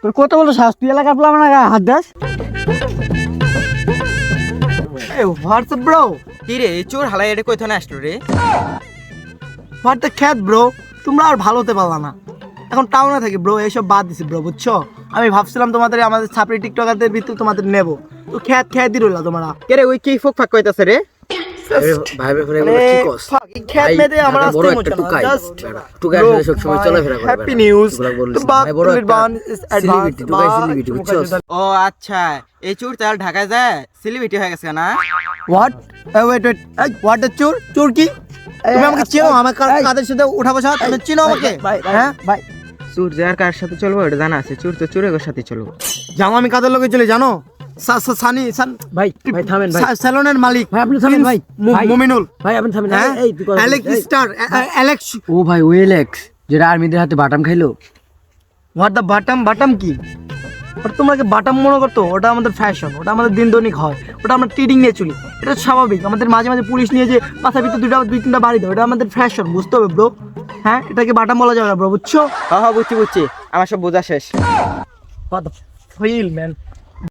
তোর কত বড় সাহস, তুই এলাকার পোলা মানে হাত দাস? হোয়াটসঅ্যাপ ব্রো, কি রে এই চোর হালাই এটা কইথনে আসলো রে? হোয়াট দ্য খ্যাত ব্রো, তোমরা আর ভালো হতে পারলা না। এখন টাউনে থাকি ব্রো, এইসব বাদ দিছি ব্রো, বুঝছো? আমি ভাবছিলাম তোমাদের আমাদের ছাপড়ি টিকটকারদের ভিতরে তোমাদের নেবো, তো খ্যাত খ্যাতই রইলা তোমরা। কে রে ওই কি ফোক ফাক কইতাছে রে? ভাই ভাই এগুলো কি কস? খ্যাত মেয়েদের আমার বড় আসতে একটা মতো টুকাই, জাস্ট টুকাই আসলে সব সময় চলাফেরা করে। হ্যাপি নিউজ, ভাই বড় একটা celebrity, টুকাই celebrity, বুঝছস? ও আচ্ছা, এই চোর চাল ঢাকায় যায় সেলিব্রিটি হয়ে গেছে না? What wait wait what the চোর? চোর কি? তুমি আমাকে চেনো? আমার কাদের সাথে উঠা বসা তুমি চেনো আমাকে? হ্যাঁ ভাই চোর যার কার সাথে চলবো এটা জানা আছে, চোর তো চোরের সাথে চলবো। জানো আমি কাদের লোকে চলে জানো? সানি ভাই ভাই থামেন ভাই, স্যালনের মালিক। ভাই আপনি থামেন ভাই, মুমিনুল। ভাই আপনি থামেন। হ্যাঁ এই তুই কথা বল, অ্যালেক্স এই, স্টার, অ্যালেক্স। ও ভাই ওয়েলেক্স যেটা আর্মিদের হাতে বাটাম খাইলো। হোয়াট দ্য বাটাম কি? ওটা তোমাকে বাটাম মনে করতো? ওটা আমাদের ফ্যাশন, ওটা আমাদের দিন দৈনিক হয়, ওটা আমরা ট্রেডিং নিয়ে চলি, এটা স্বাভাবিক। আমাদের মাঝে মাঝে পুলিশ নিয়ে যে মাথার ভিতরে দুই তিনটা বাড়ি দেয়, ওটা আমাদের ফ্যাশন, বুঝতে হবে ব্রো। হ্যাঁ এটাকে বাটাম বলা যাবে না ব্রো, বুঝছো? হ্যাঁ হ্যাঁ বুঝছি, আমার সব বোঝা শেষ। What the hell, man?